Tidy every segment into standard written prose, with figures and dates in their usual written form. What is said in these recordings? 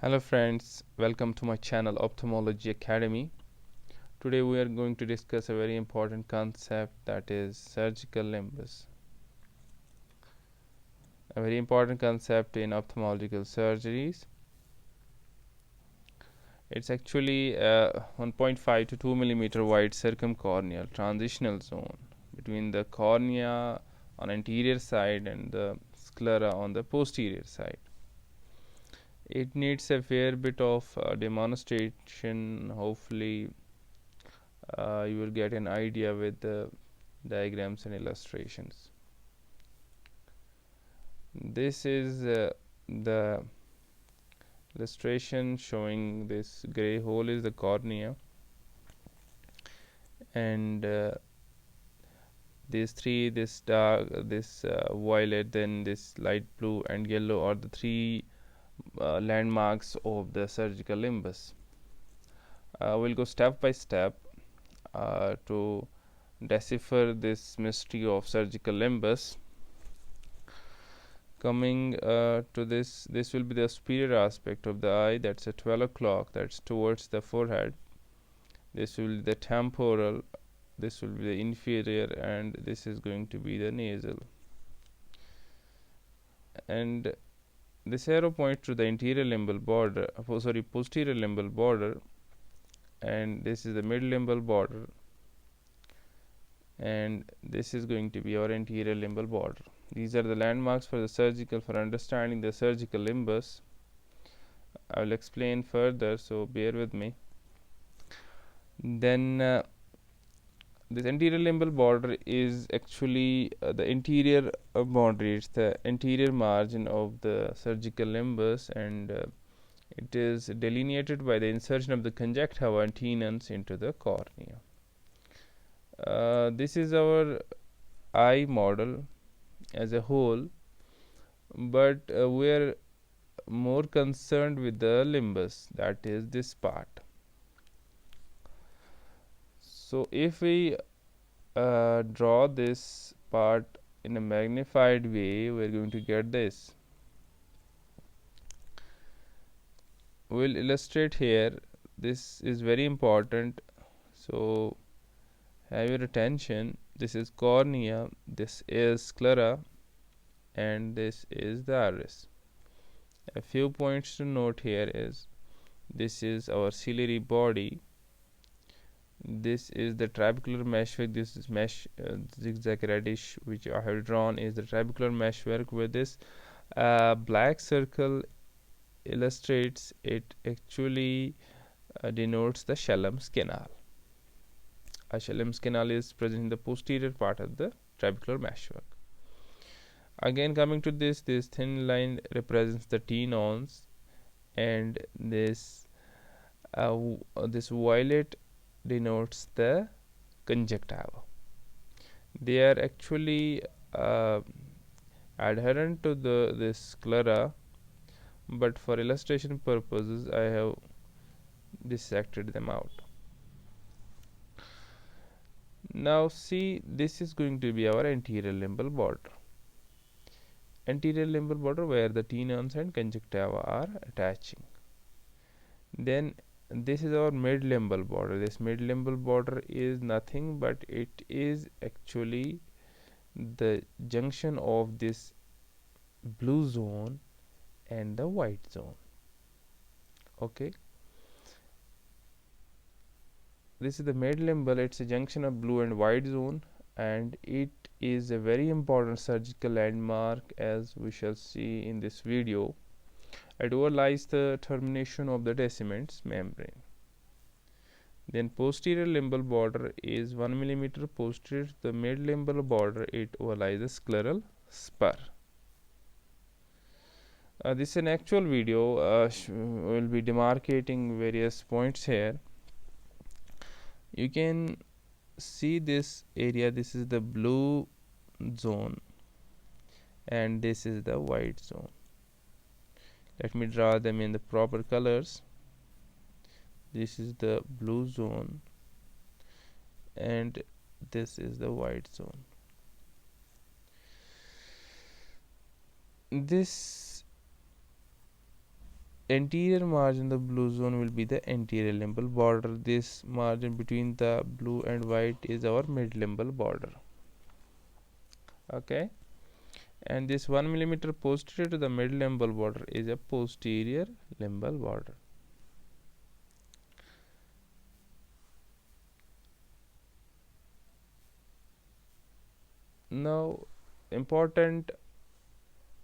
Hello friends, welcome to my channel Ophthalmology Academy. Today we are going to discuss a very important concept, that is surgical limbus. A very important concept in ophthalmological surgeries. It's actually a 1.5 to 2 millimeter wide circumcorneal transitional zone between the cornea on anterior side and the sclera on the posterior side. It needs a fair bit of demonstration. Hopefully you will get an idea with the diagrams and illustrations. This is the illustration showing this gray hole is the cornea, and these three, this dark, this violet, then this light blue and yellow, are the three landmarks of the surgical limbus. We'll go step by step to decipher this mystery of surgical limbus. Coming to this will be the superior aspect of the eye, that's at 12 o'clock, that's towards the forehead. This will be the temporal, this will be the inferior, and this is going to be the nasal. And this arrow points to the anterior limbal border, posterior limbal border, and this is the mid limbal border, and this is going to be our anterior limbal border. These are the landmarks for understanding the surgical limbus. I will explain further, so bear with me. Then this anterior limbal border is actually the interior boundary. It's the anterior margin of the surgical limbus, and it is delineated by the insertion of the conjunctiva and tenons into the cornea. This is our eye model as a whole, but we are more concerned with the limbus, that is this part. So if we draw this part in a magnified way, we are going to get this. We'll illustrate here. This is very important, so have your attention. This is cornea, this is sclera, and this is the iris. A few points to note here is this is our ciliary body, this is the trabecular meshwork, this is mesh zigzag reddish which I have drawn is the trabecular meshwork, where this black circle illustrates it actually denotes the Schellem's canal. A Schellem's canal is present in the posterior part of the trabecular meshwork. Again, coming to this thin line represents the tenons, and this violet denotes the conjunctiva. They are actually adherent to this sclera, but for illustration purposes I have dissected them out. Now see, this is going to be our anterior limbal border. Anterior limbal border where the tenons and conjunctiva are attaching. Then this is our mid limbal border. This mid limbal border is nothing but it is actually the junction of this blue zone and the white zone. Okay, this is the mid limbal. It's a junction of blue and white zone, and it is a very important surgical landmark, as we shall see in this video. It overlies the termination of the Descemet's membrane. Then posterior limbal border is 1 millimeter posterior to the mid limbal border. It overlies the scleral spur. This is an actual video. Will be demarcating various points here. You can see this area. This is the blue zone, and this is the white zone. Let me draw them in the proper colors. This is the blue zone, and this is the white zone. This anterior margin, the blue zone will be the anterior limbal border. This margin between the blue and white is our mid limbal border. Okay, and this 1 millimeter posterior to the mid limbal border is a posterior limbal border. Now, important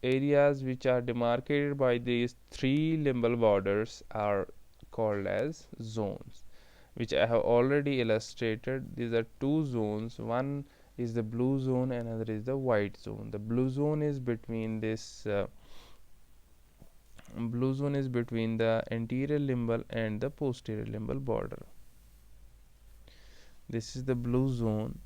areas which are demarcated by these three limbal borders are called as zones, which I have already illustrated. These are two zones. One is the blue zone, another is the white zone. The blue zone is between the anterior limbal and the posterior limbal border. This is the blue zone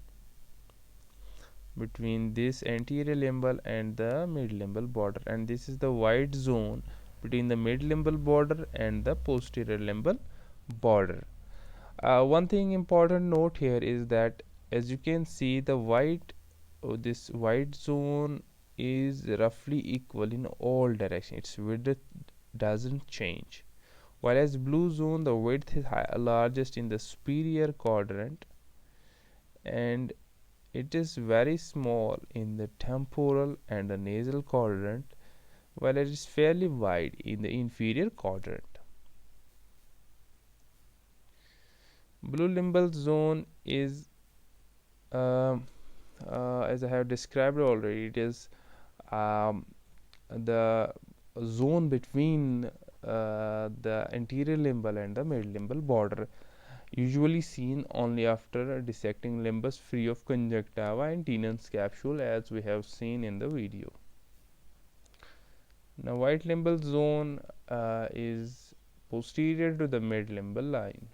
between this anterior limbal and the mid limbal border, and this is the white zone between the mid limbal border and the posterior limbal border. One thing important note here is that, as you can see, this white zone is roughly equal in all directions. Its width doesn't change, whereas blue zone, the width is largest in the superior quadrant and it is very small in the temporal and the nasal quadrant, while it is fairly wide in the inferior quadrant. Blue limbal zone is, as I have described already, it is the zone between the anterior limbal and the mid limbal border, usually seen only after dissecting limbus free of conjunctiva and Tenon's capsule, as we have seen in the video. Now, white limbal zone is posterior to the mid limbal line.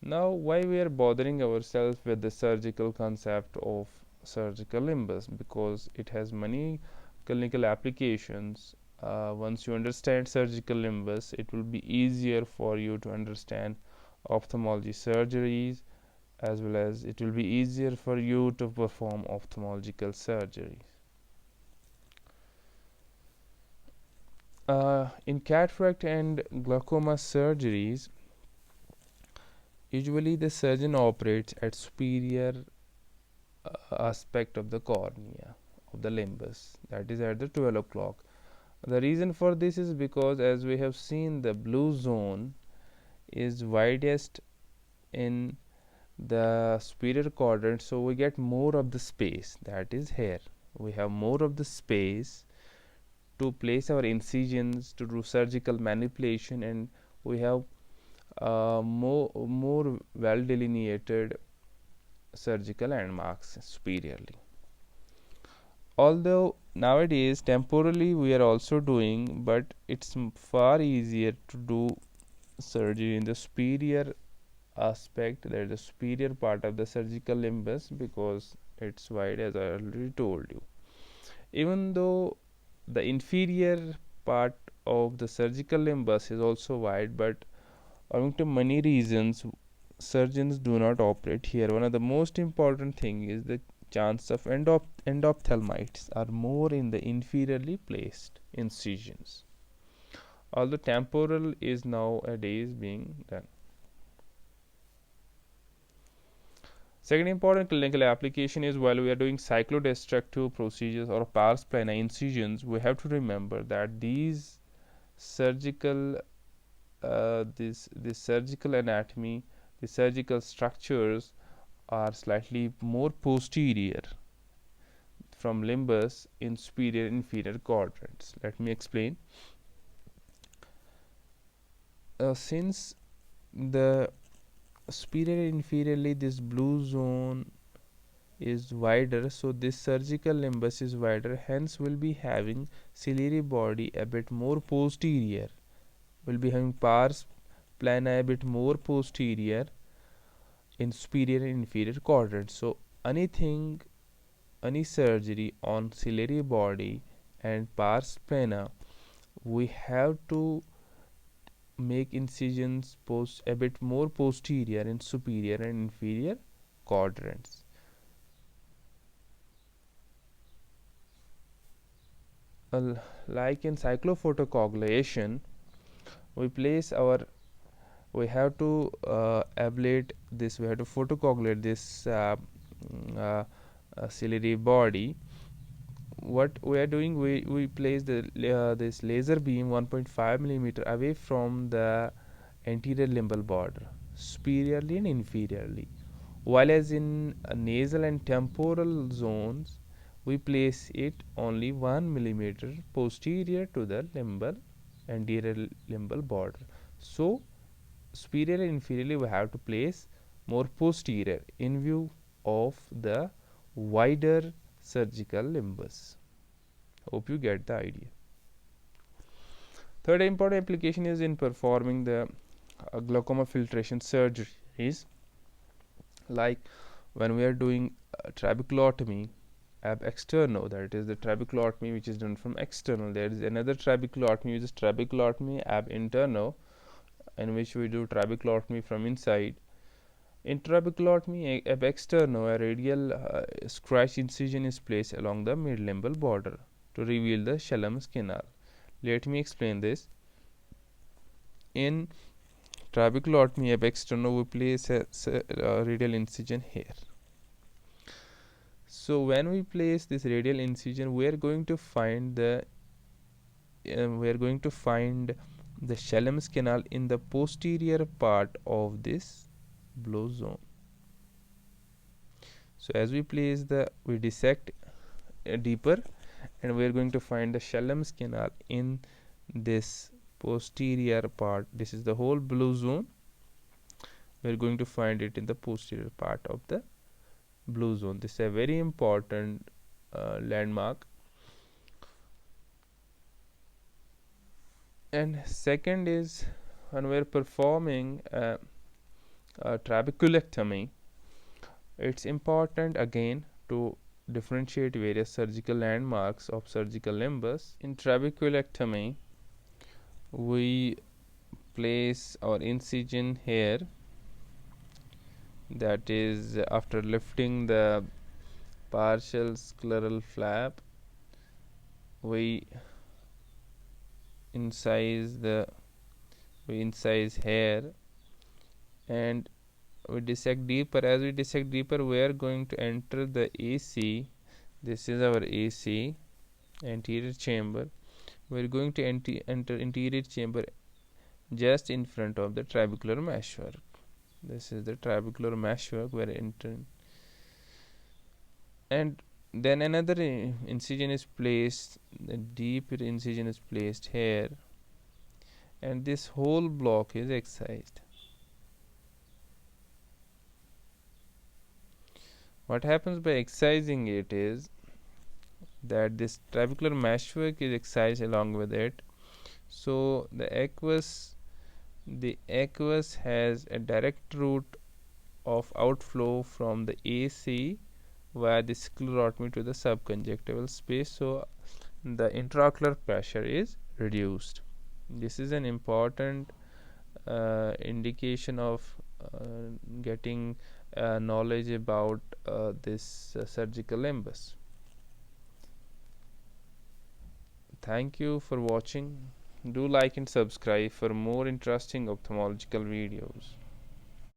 Now, why we are bothering ourselves with the surgical concept of surgical limbus? Because it has many clinical applications. Once you understand surgical limbus, it will be easier for you to understand ophthalmology surgeries, as well as it will be easier for you to perform ophthalmological surgeries. In cataract and glaucoma surgeries, usually the surgeon operates at superior aspect of the cornea of the limbus, that is at the 12 o'clock. The reason for this is because, as we have seen, the blue zone is widest in the superior quadrant, so we get more of the space. That is here we have more of the space to place our incisions, to do surgical manipulation, and we have more well delineated surgical landmarks superiorly. Although nowadays temporally we are also doing, but it's far easier to do surgery in the superior aspect, that is the superior part of the surgical limbus, because it's wide, as I already told you. Even though the inferior part of the surgical limbus is also wide, but owing to many reasons, surgeons do not operate here. One of the most important thing is the chance of endophthalmites are more in the inferiorly placed incisions, although temporal is nowadays being done. Second important clinical application is, while we are doing cyclodestructive procedures or pars plana incisions, we have to remember that these surgical this surgical anatomy, the surgical structures are slightly more posterior from limbus in superior and inferior quadrants. Let me explain. Since the superior and inferiorly this blue zone is wider, so this surgical limbus is wider, hence we'll be having ciliary body a bit more posterior, we'll be having pars plana a bit more posterior in superior and inferior quadrants. So any surgery on ciliary body and pars plana, we have to make incisions a bit more posterior in superior and inferior quadrants. like in cyclophotocoagulation, we place our we have to ablate this, we have to photocoagulate this ciliary body. What we are doing, we place the this laser beam 1.5 millimeter away from the anterior limbal border, superiorly and inferiorly, while as in nasal and temporal zones we place it only 1 millimeter posterior to the limbal anterior limbal border. So superior and inferiorly we have to place more posterior in view of the wider surgical limbus. Hope you get the idea. Third important application is in performing the glaucoma filtration surgeries, like when we are doing trabeculotomy ab externo, that is the trabeculotomy which is done from external. There is another trabeculotomy which is trabeculotomy ab interno, in which we do trabeculotomy from inside. In trabeculotomy ab externo, a radial scratch incision is placed along the mid-limbal border to reveal the Schellem's canal. Let me explain this. In trabeculotomy ab externo, we place a radial incision here. So when we place this radial incision, we are going to find the Schellem's canal in the posterior part of this blue zone. So as we place we dissect deeper, and we are going to find the Schellem's canal in this posterior part. This is the whole blue zone. We are going to find it in the posterior part of the blue zone. This is a very important landmark. And second is when we are performing a trabeculectomy, it's important again to differentiate various surgical landmarks of surgical limbus. In trabeculectomy, we place our incision here, that is after lifting the partial scleral flap, we incise here and we dissect deeper. As we dissect deeper, we are going to enter the AC. This is our AC, anterior chamber. We are going to enter interior chamber just in front of the trabecular meshwork. This is the trabecular meshwork we are entering, and then another incision is placed, the deeper incision is placed here, and this whole block is excised. What happens by excising it is that this trabecular meshwork is excised along with it. So the aqueous has a direct route of outflow from the AC via the sclerotomy to the subconjunctival space, so the intraocular pressure is reduced. This is an important indication of getting knowledge about this surgical limbus. Thank you for watching. Do like and subscribe for more interesting ophthalmological videos.